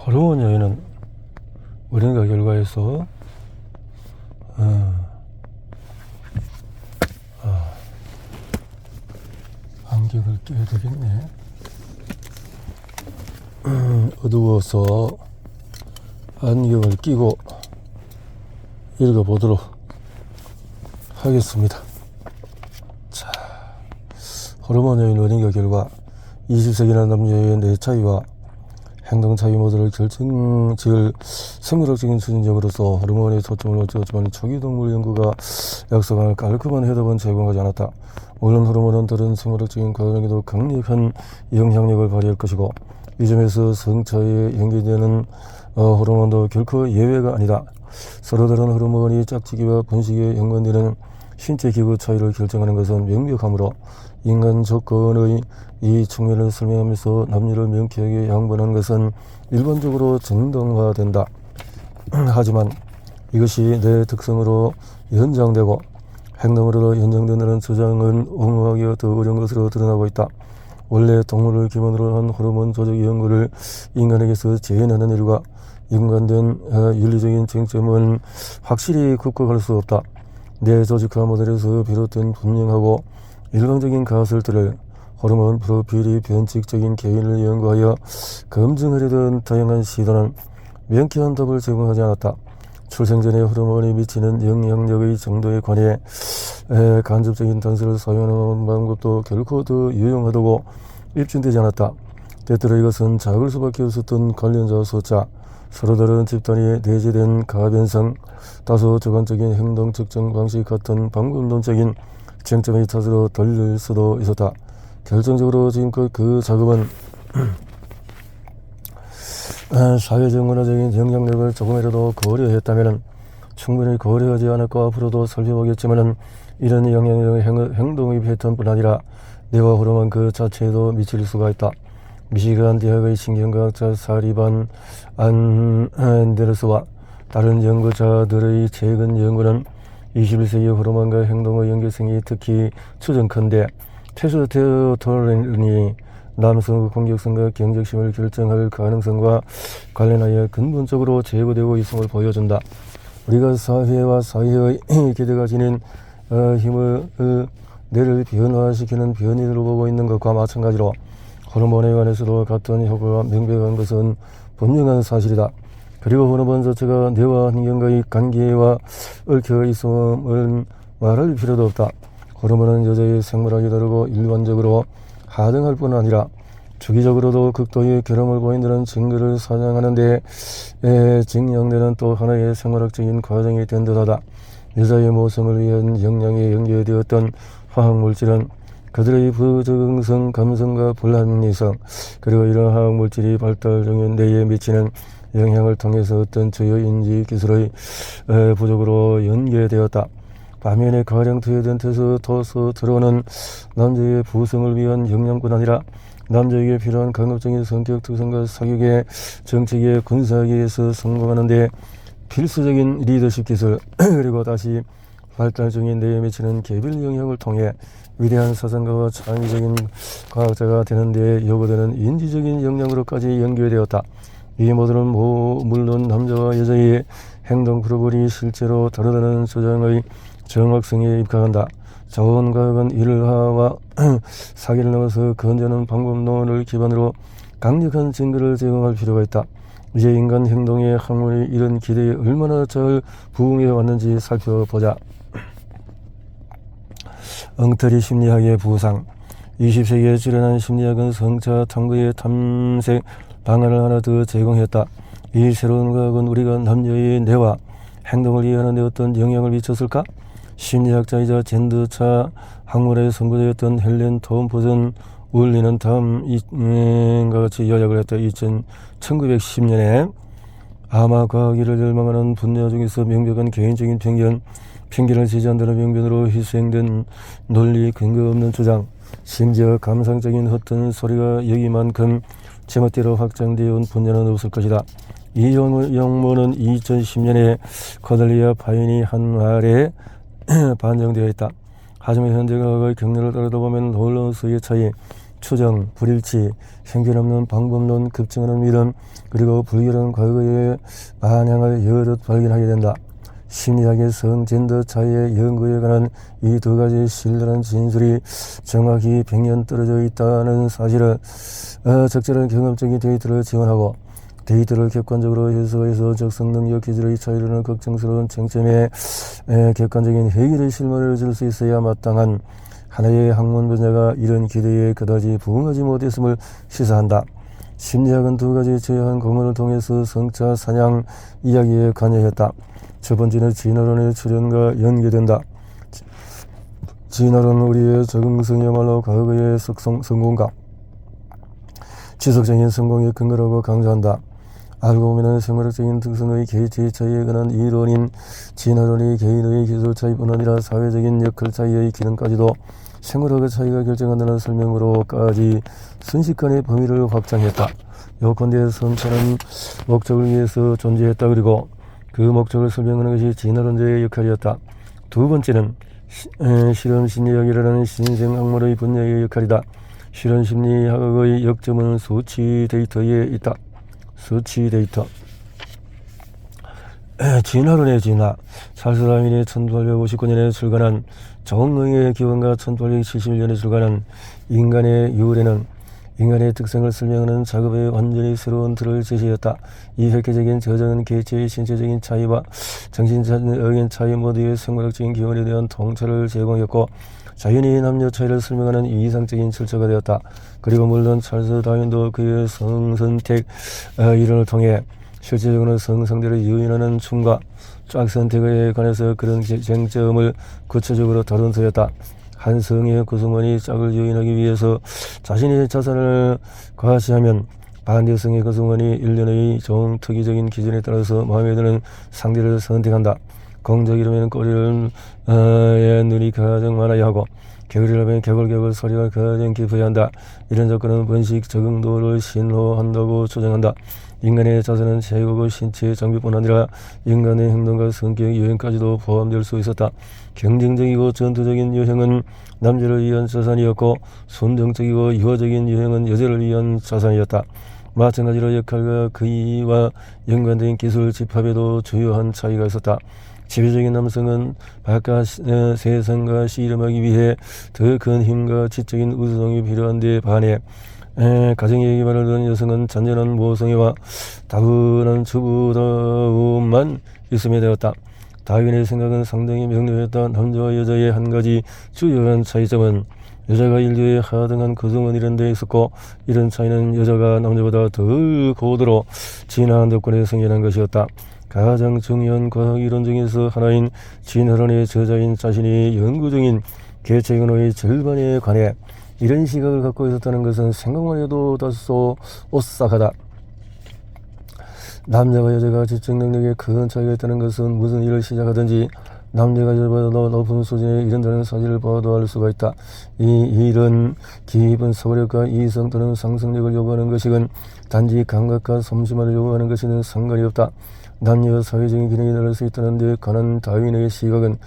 호르몬 여인은 어린이가 결과에서 안경을 껴야 되겠네. 어두워서 안경을 끼고 읽어보도록 하겠습니다. 자, 호르몬 여인 어린이가 결과 20세기나 남녀의 뇌 차이와 행동 차이 모두를 결정지을 생물학적인 추진력으로서 호르몬에 초점을 맞추었지만 초기 동물 연구가 약속한 깔끔한 해답은 제공하지 않았다. 물론 호르몬은 다른 생물학적인 과정에도 강력한 영향력을 발휘할 것이고 이 점에서 성차에 연계되는 호르몬도 결코 예외가 아니다. 서로 다른 호르몬이 짝짓기와 번식에 연관되는 신체 기구 차이를 결정하는 것은 명백하므로 인간 조건의 이 측면을 설명하면서 남녀를 명쾌하게 양분하는 것은 일반적으로 정당화된다. 하지만 이것이 내 특성으로 연장되고 행동으로도 연장된다는 주장은 옹호하기가 더 어려운 것으로 드러나고 있다. 원래 동물을 기본으로 한 호르몬 조작 연구를 인간에게서 재현하는 일과 연관된 윤리적인 쟁점은 확실히 극복할 수 없다. 내 조직화 모델에서 비롯된 분명하고 일방적인 가설들을 호르몬 프로필이 변칙적인 개인을 연구하여 검증하려던 다양한 시도는 명쾌한 답을 제공하지 않았다. 출생 전에 호르몬이 미치는 영향력의 정도에 관해 간접적인 단서를 사용하는 방법도 결코 더 유용하다고 입증되지 않았다. 때때로 이것은 작을 수밖에 없었던 관련자 숫자, 서로 다른 집단이 내재된 가변성, 다소 주관적인 행동 측정 방식 같은 방법론적인 쟁점의 탓으로 들릴 수도 있었다. 결정적으로 지금껏 그 작업은 사회적 문화적인 영향력을 조금이라도 고려했다면 충분히 고려하지 않을까 앞으로도 살펴보겠지만 이런 영향력은 행동의 패턴뿐 아니라 뇌와 호르몬 그 자체에도 미칠 수가 있다. 미시간 대학의 신경과학자 사리반 안데르스와 다른 연구자들의 최근 연구는 21세기 호르몬과 행동의 연계성이 특히 추정컨대 테스토스테론이 남성의 공격성과 경적심을 결정할 가능성과 관련하여 근본적으로 제거되고 있음을 보여준다. 우리가 사회와 사회의 기대가 지닌 힘을 뇌를 변화시키는 변이로 보고 있는 것과 마찬가지로 호르몬에 관해서도 같은 효과가 명백한 것은 분명한 사실이다. 그리고 호르몬 자체가 뇌와 환경과의 관계와 얽혀 있음을 말할 필요도 없다. 호르몬은 여자의 생물학이 다르고 일반적으로 하등할 뿐 아니라 주기적으로도 극도의 결함을 보인다는 증거를 사냥하는 데 증명되는 또 하나의 생물학적인 과정이 된 듯하다. 여자의 모성을 위한 영양에 연계되었던 화학물질은 그들의 부적응성 감성과 불합리성 그리고 이런 화학물질이 발달 중인 뇌에 미치는 영향을 통해서 어떤 주요 인지 기술의 부족으로 연계되었다. 반면에 가령 투여된 테스토스테론은 남자의 부성을 위한 영양뿐 아니라 남자에게 필요한 강압적인 성격 특성과 사격의 정책의 군사기에서 성공하는 데 필수적인 리더십 기술 그리고 다시 발달 중인 뇌에 미치는 개별 영향을 통해 위대한 사상가와 창의적인 과학자가 되는 데 요구되는 인지적인 역량으로까지 연결되었다. 이 모두는 물론 남자와 여자의 행동 프로필이 실제로 다르다는 주장의 정확성에 입각한다. 좋은 과학은 일화와 사기를 넘어서 건전한 방법론을 기반으로 강력한 증거를 제공할 필요가 있다. 이제 인간 행동의 학문이 이런 기대에 얼마나 잘 부응해 왔는지 살펴보자. 엉터리 심리학의 부상. 20세기에 출현한 심리학은 성차 탐구의 탐색 방안을 하나 더 제공했다. 이 새로운 과학은 우리가 남녀의 뇌와 행동을 이해하는 데 어떤 영향을 미쳤을까? 심리학자이자 젠더차 학문의 선구자였던 헬렌 톰퍼슨 울리는 다음과 같이 요약을 했다. 1910년에 아마 과학이를 열망하는 분야 중에서 명백한 개인적인 편견을 지지한다는 명분으로 희생된 논리 근거 없는 주장, 심지어 감상적인 헛된 소리가 여기만큼 제멋대로 확장되어 온 분야는 없을 것이다. 이 영문은 2010년에 코델리아 파인이 한 말에 반영되어 있다. 하지만 현대 과학의 경륜을 따르다 보면 놀라운 수의 차이, 추정, 불일치, 형편없는 방법론, 급증하는 믿음, 그리고 불결한 과거의 반향을 여럿 발견하게 된다. 심리학의 성, 젠더 차이의 연구에 관한 이 두 가지 신랄한 진술이 정확히 100년 떨어져 있다는 사실을 적절한 경험적인 데이터를 지원하고 데이터를 객관적으로 해석해서 적성 능력 기질의 차이로는 걱정스러운 쟁점에 객관적인 해결의 실마리를 줄 수 있어야 마땅한 하나의 학문 분야가 이런 기대에 그다지 부응하지 못했음을 시사한다. 심리학은 두 가지 제한 공헌을 통해서 성차 사냥 이야기에 관여했다. 첫 번째는 진화론의 출현과 연계된다. 진화론은 우리의 적응성이야말로 과거의 성공과 지속적인 성공의 근거라고 강조한다. 알고 보면 생물학적인 특성의 개체 차이에 관한 이론인 진화론이 개인의 기술 차이뿐 아니라 사회적인 역할 차이의 기능까지도 생물학의 차이가 결정한다는 설명으로까지 순식간에 범위를 확장했다. 요컨대 성차는 목적을 위해서 존재했다. 그리고 그 목적을 설명하는 것이 진화론자의 역할이었다. 두 번째는 실험심리학이라는 신생학문의 분야의 역할이다. 실험심리학의 역점은 수치 데이터에 있다. 수치 데이터. 진화론의 진화. 찰스 다윈이 1859년에 출간한 정의의 기원과 1871년에 출간한 인간의 유래는 인간의 특성을 설명하는 작업의 완전히 새로운 틀을 제시했다. 이 획기적인 저작은 개체의 신체적인 차이와 정신적인 차이 모두의 생물학적인 기원에 대한 통찰을 제공했고 자연의 남녀 차이를 설명하는 이상적인 출처가 되었다. 그리고 물론 찰스 다윈도 그의 성선택 이론을 통해 실제적으로 성상대를 유인하는 춤과 짝선택에 관해서 그런 쟁점을 구체적으로 다룬 터였다. 한 성의 구성원이 짝을 유인하기 위해서 자신의 자산을 과시하면 반대 성의 구성원이 일련의 정특이적인 기준에 따라서 마음에 드는 상대를 선택한다. 공적이라면 꼬리를 눈이 가장 많아야 하고 개구리라면 개굴개굴 소리가 가장 깊어야 한다. 이런 조건은 번식 적응도를 신호한다고 주장한다. 인간의 자산은 재고고 신체 장비뿐 아니라 인간의 행동과 성격, 여행까지도 포함될 수 있었다. 경쟁적이고 전투적인 여행은 남자를 위한 자산이었고 순정적이고 유화적인 여행은 여자를 위한 자산이었다. 마찬가지로 역할과 그이와 연관된 기술 집합에도 주요한 차이가 있었다. 지배적인 남성은 바깥 세상과 씨름하기 위해 더 큰 힘과 지적인 우수성이 필요한 데 반해 가정의 기반을 둔 여성은 잔잔한 모성애와 다분한 주부다움만 있으면 되었다. 다윈의 생각은 상당히 명료했다. 남자와 여자의 한 가지 주요한 차이점은 여자가 인류의 하등한 구성원 이런 데 있었고 이런 차이는 여자가 남자보다 덜 고도로 진화한 덕분에 생겨난 것이었다. 가장 중요한 과학 이론 중에서 하나인 진화론의 저자인 자신이 연구 중인 개체근호의 절반에 관해 이런 시각을 갖고 있었다는 것은 생각만 해도 다소 오싹하다. 남자와 여자가 지적 능력에 큰 차이가 있다는 것은 무슨 일을 시작하든지 남자가 여자보다 더 높은 수준에 이른다는 사실을 봐도 알 수가 있다. 이 일은 깊은 소력과 이성 또는 상승력을 요구하는 것이건 단지 감각과 솜씨만을 요구하는 것이든 상관이 없다. 남녀 사회적인 기능이 다를 수 있다는 데 관한 다윈의 시각은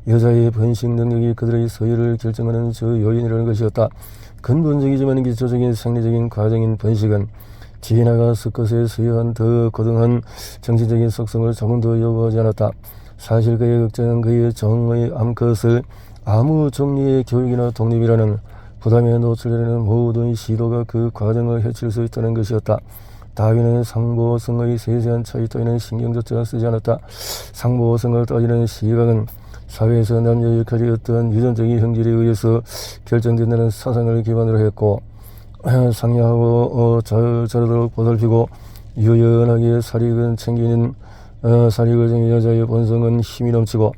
여자의 번식 능력이 그들의 서열을 결정하는 저 요인이라는 것이었다. 근본적이지만 기초적인 생리적인 과정인 번식은 진화가 수컷에 수여한 더 고등한 정신적인 속성을 조금 더 요구하지 않았다. 사실 그의 걱정은 그의 정의 암컷을 아무 종류의 교육이나 독립이라는 부담에 노출되는 모든 시도가 그 과정을 해칠 수 있다는 것이었다. 다윈은 상보성의 세세한 차이 따위는 신경조차 쓰지 않았다. 상보성을 따지는 시각은 사회에서 남녀 역할이 어떠한 유전적인 형질에 의해서 결정된다는 사상을 기반으로 했고 상냥하고 자르도록 보살피고 유연하게 사익은 챙기는 사익을 정의 여자의 본성은 힘이 넘치고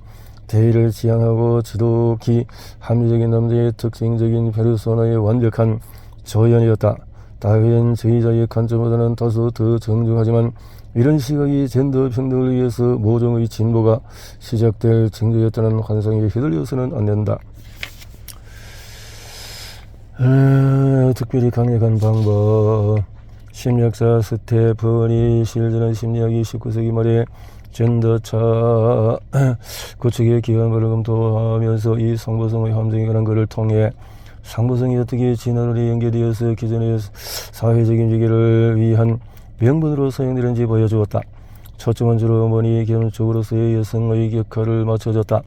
대의를 지향하고 지독히 합리적인 남자의 특징적인 페르소나의 완벽한 조연이었다. 다윈 저의자의 관점보다는 다소 더 정중하지만 이런 시각이 젠더 평등을 위해서 모종의 진보가 시작될 징조였다는 환상에 휘둘려서는 안 된다. 특별히 강력한 방법. 심리학자 스테퍼니 실즈는 심리학이 19세기 말에 젠더차 구축의 기관을 검토하면서 이 성보성의 함정에 관한 것을 통해 상부성이 어떻게 진화론에 연계되어서 기존의 사회적인 위계를 위한 명분으로 사용되는지 보여주었다. 초점은 주로 어머니 겸 주부로서의 여성의 역할을 맞춰줬다.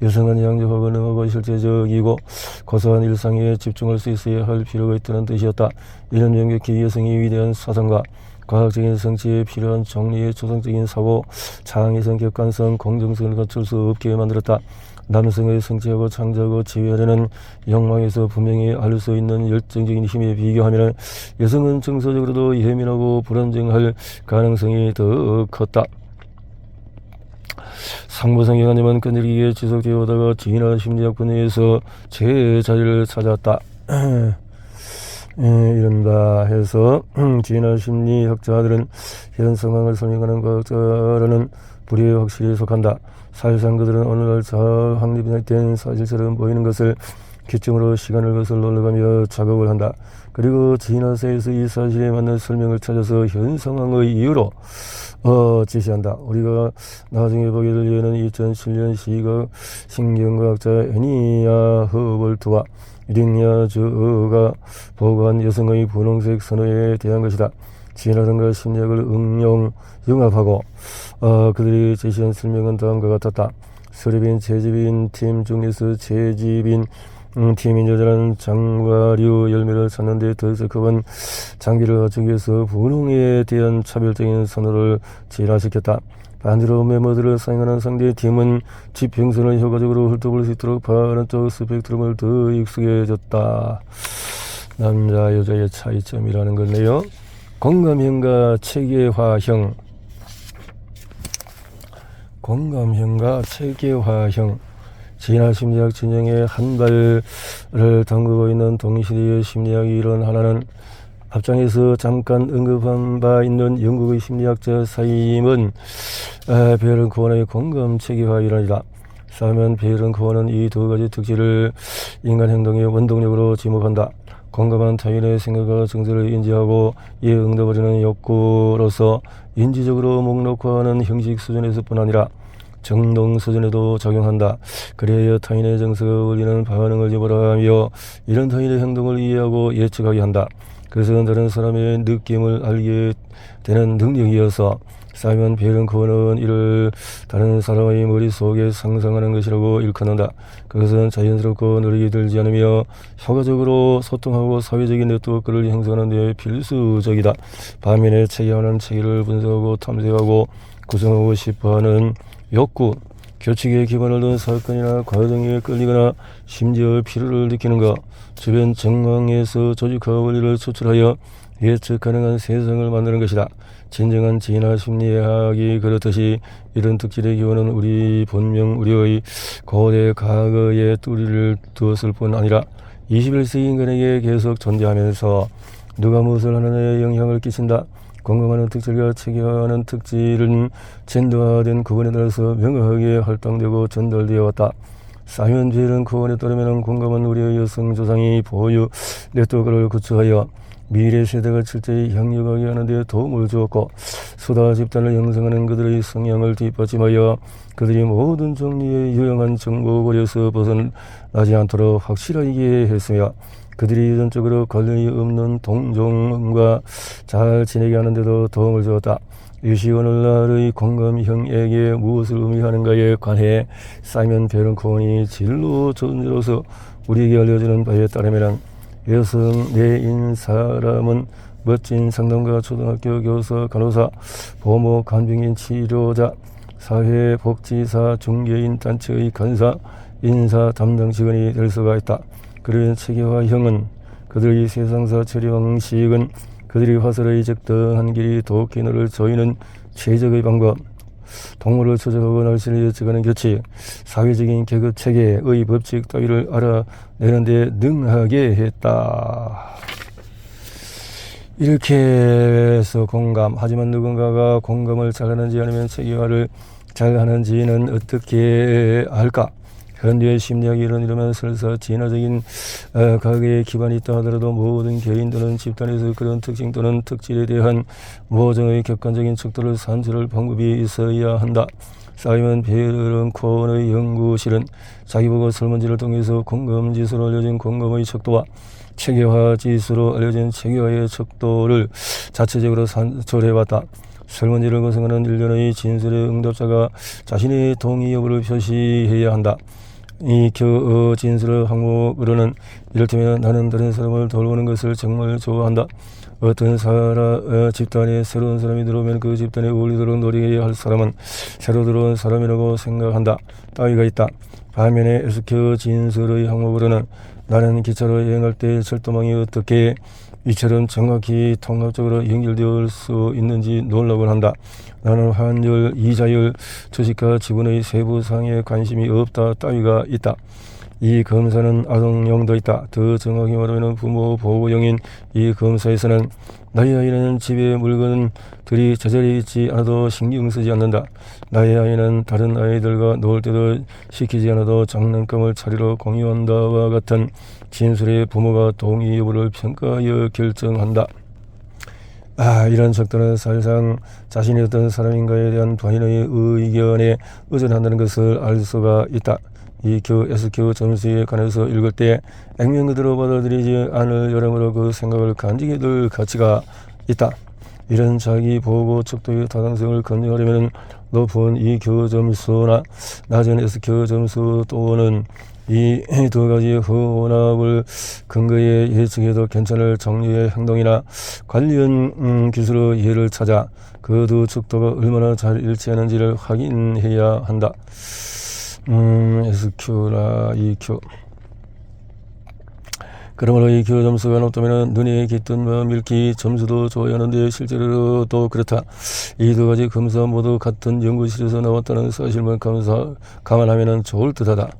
여성은 양적하고 능하고 실제적이고 고소한 일상에 집중할 수 있어야 할 필요가 있다는 뜻이었다. 이는 명백히 여성이 위대한 사상과 과학적인 성취에 필요한 정리의 초상적인 사고, 창의성, 객관성, 공정성을 갖출 수 없게 만들었다. 남성의 성취하고 창조하고 지휘하려는 욕망에서 분명히 알 수 있는 열정적인 힘에 비교하면 여성은 정서적으로도 예민하고 불안정할 가능성이 더 컸다. 상부성 경화님은 끈질기게 지속되어 오다가 진화 심리학 분야에서 제 자리를 찾았다. 이른바 해서 진화 심리학자들은 현 상황을 설명하는 과학자라는 부류에 확실히 속한다. 사실상 그들은 오늘날 잘 확립된 사실처럼 보이는 것을 기점으로 시간을 거슬러 올라가며 작업을 한다. 그리고 진화세에서 이 사실에 맞는 설명을 찾아서 현 상황의 이유로 제시한다. 우리가 나중에 보게 될 예는 2007년 시각 신경과학자 애니아 허벌트와 링야 저가 보고한 여성의 분홍색 선호에 대한 것이다. 진화론과 심리학을 융합하고 그들이 제시한 설명은 다음과 같았다. 서립인 채집인 팀 중에서 채집인 팀인 여자는 장과류 열매를 찾는 데 더 적합한 장비를 갖추기 위해서 분홍에 대한 차별적인 선호를 진화시켰다. 반대로 메모들을 사용하는 상대 팀은 지평선을 효과적으로 훑어볼 수 있도록 바른쪽 스펙트럼을 더 익숙해졌다. 남자 여자의 차이점이라는 거네요. 공감형과 체계화형. 공감형과 체계화형. 진화 심리학 진영의 한 발을 담그고 있는 동시대의 심리학의 이론 하나는 앞장에서 잠깐 언급한 바 있는 영국의 심리학자 사이먼 베런코어의 공감 체계화 이론이다. 사이먼 베런코어는 이 두 가지 특질을 인간 행동의 원동력으로 지목한다. 공감한 타인의 생각과 정서를 인지하고 이에 응답하려는 욕구로서 인지적으로 목록화하는 형식 수준에서뿐 아니라 정동 수준에도 작용한다. 그래야 타인의 정서가 울리는 반응을 지불하며 이런 타인의 행동을 이해하고 예측하게 한다. 그것은 다른 사람의 느낌을 알게 되는 능력이어서 사이먼 베런코어는 이를 다른 사람의 머릿속에 상상하는 것이라고 일컫는다. 그것은 자연스럽고 느리게 들지 않으며 효과적으로 소통하고 사회적인 네트워크를 형성하는 데 필수적이다. 반면에 체계화는 체계를 분석하고 탐색하고 구성하고 싶어하는 욕구, 규칙에 기반을 둔 사건이나 과정에 끌리거나 심지어 필요를 느끼는 것, 주변 정황에서 조직화 원리를 추출하여 예측 가능한 세상을 만드는 것이다. 진정한 진화 심리학이 그렇듯이 이런 특질의 기원은 우리 본명 우리의 고대 과거에 뿌리를 두었을 뿐 아니라 21세기 인간에게 계속 존재하면서 누가 무엇을 하느냐에 영향을 끼친다. 공감하는 특질과 체계화하는 특질은 젠더화된 구분에 따라서 명확하게 활동되고 전달되어 왔다. 사이먼 베런코어에 따르면 공감은 우리의 여성 조상이 보유 네트워크를 구축하여 미래 세대가 철저히 향유하게 하는 데 도움을 주었고 수다 집단을 형성하는 그들의 성향을 뒷받침하여 그들이 모든 종류의 유용한 정보 고려에서 벗어나지 않도록 확실하게 했으며 그들이 유전적으로 관련이 없는 동종과 잘 지내게 하는 데도 도움을 주었다. 이것이 오늘날의 공감형에게 무엇을 의미하는가에 관해 사이먼 베런코어의 진로 존재로서 우리에게 알려주는 바에 따르면 여성 내인 사람은 멋진 상담가, 초등학교 교사, 간호사, 보모, 간병인, 치료자, 사회복지사, 중개인, 단체의 간사, 인사 담당 직원이 될 수가 있다. 그런 체계화형은 그들의 세상사 처리 방식은 그들이 화살의 적당한 길이 도끼너를 조이는 최적의 방법, 동물을 추적하고 날씨를 예측하는 규칙, 사회적인 계급 체계의 법칙 따위를 알아내는 데 능하게 했다. 이렇게 해서 공감, 하지만 누군가가 공감을 잘하는지 아니면 체계화를 잘하는지는 어떻게 알까? 현대의 심리학이 이러면 설사 진화적인 과거의 기반이 있다 하더라도 모든 개인 또는 집단에서 그런 특징 또는 특질에 대한 모종의 객관적인 척도를 산출할 방법이 있어야 한다. 사이먼 베런콘의 연구실은 자기 보고 설문지를 통해서 공감지수로 알려진 공감의 척도와 체계화 지수로 알려진 체계화의 척도를 자체적으로 산출해봤다. 설문지를 구성하는 일련의 진술의 응답자가 자신의 동의 여부를 표시해야 한다. 이 진술 항목으로는 이를테면 나는 다른 사람을 돌보는 것을 정말 좋아한다. 어떤 집단에 새로운 사람이 들어오면 그 집단에 어울리도록 노력해야 할 사람은 새로 들어온 사람이라고 생각한다. 따위가 있다. 반면에 SQ 진술의 항목으로는 나는 기차로 여행할 때 철도망이 어떻게 이처럼 정확히 통합적으로 연결되어 수 있는지 놀라곤 한다. 나는 환율, 이자율, 주식과 지분의 세부 사항에 관심이 없다. 따위가 있다. 이 검사는 아동형도 있다. 더 정확히 말하면 부모 보호형인 이 검사에서는 나의 아이는 집에 물건들이 제자리에 있지 않아도 신경 쓰지 않는다. 나의 아이는 다른 아이들과 놀 때도 시키지 않아도 장난감을 차리러 공유한다와 같은 진술의 부모가 동의 여부를 평가하여 결정한다. 이런 척도는 사실상 자신이 어떤 사람인가에 대한 본인의 의견에 의존한다는 것을 알 수가 있다. 이 SQ 점수에 관해서 읽을 때 액면 그대로 받아들이지 않을 여러모로 그 생각을 간직해 둘 가치가 있다. 이런 자기 보고 척도의 타당성을 검증하려면 높은 EQ 점수나 낮은 SQ 점수 또는 이 두 가지 혼합을 근거에 예측해도 괜찮을 종류의 행동이나 관련 기술의 예를 찾아 그 두 척도가 얼마나 잘 일치하는지를 확인해야 한다. SQ나 EQ. 그러므로 EQ 점수가 높다면 눈에 깃든 마음 읽기 점수도 좋아야 하는데 실제로도 그렇다. 이 두 가지 검사 모두 같은 연구실에서 나왔다는 사실만 감안하면 좋을 듯하다.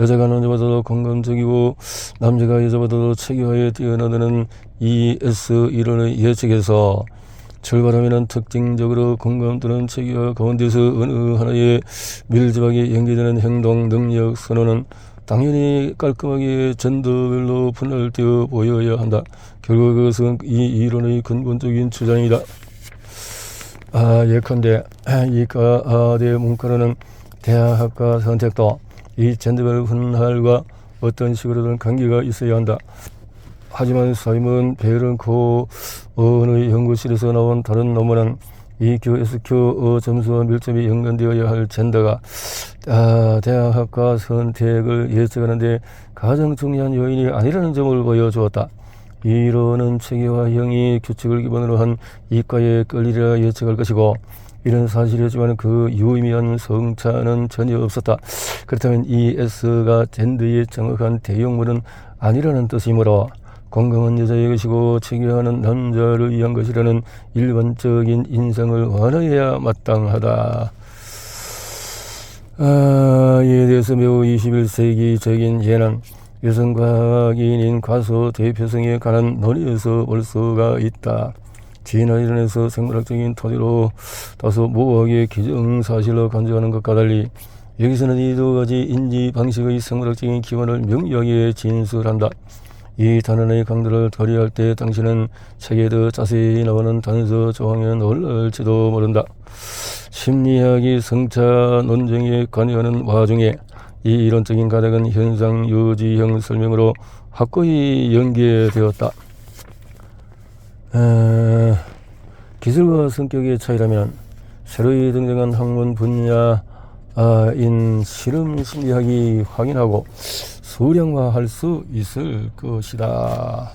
여자가 남자보다도 공감적이고 남자가 여자보다도 체계화에 뛰어나다는 ES 이론의 예측에서 출발하면 특징적으로 공감 또는 체계화 가운데서 어느 하나에 밀접하게 연계되는 행동, 능력, 선호는 당연히 깔끔하게 전도별로 분할되어 보여야 한다. 결국 그것은 이 이론의 근본적인 주장이다. 예컨대 이과대 문과로는 대학과 선택도 이 젠더별 분할과 어떤 식으로든 관계가 있어야 한다. 하지만 사이먼 베런콘의 연구실에서 나온 다른 논문은 EQ, SQ 점수와 밀접히 연관되어야 할 젠더가 대학학과 선택을 예측하는데 가장 중요한 요인이 아니라는 점을 보여주었다. 이 이론은 체계화형이 규칙을 기본으로 한 이과에 끌리리라 예측할 것이고 이런 사실이었지만 그 유의미한 성차는 전혀 없었다. 그렇다면 ES가 젠더의 정확한 대용물은 아니라는 뜻이므로 공감은 여자의 것이고 체계화는 남자를 위한 것이라는 일반적인 인상을 완화해야 마땅하다. 이에 대해서 매우 21세기적인 예는 여성과학인인 가수 대표성에 관한 논의에서 볼 수가 있다. 진화 이론에서 생물학적인 토대로 다소 모호하게 기정사실로 간주하는 것과 달리 여기서는 이 두 가지 인지 방식의 생물학적인 기원을 명료하게 진술한다. 이 단원의 강도를 더리할 때 당신은 책에 더 자세히 나오는 단서 조항에 놀랄지도 모른다. 심리학이 성차 논쟁에 관여하는 와중에 이 이론적인 가닥은 현상 유지형 설명으로 확고히 연계되었다. 기술과 성격의 차이라면 새로이 등장한 학문 분야인 실험 심리학이 확인하고 수량화할 수 있을 것이다.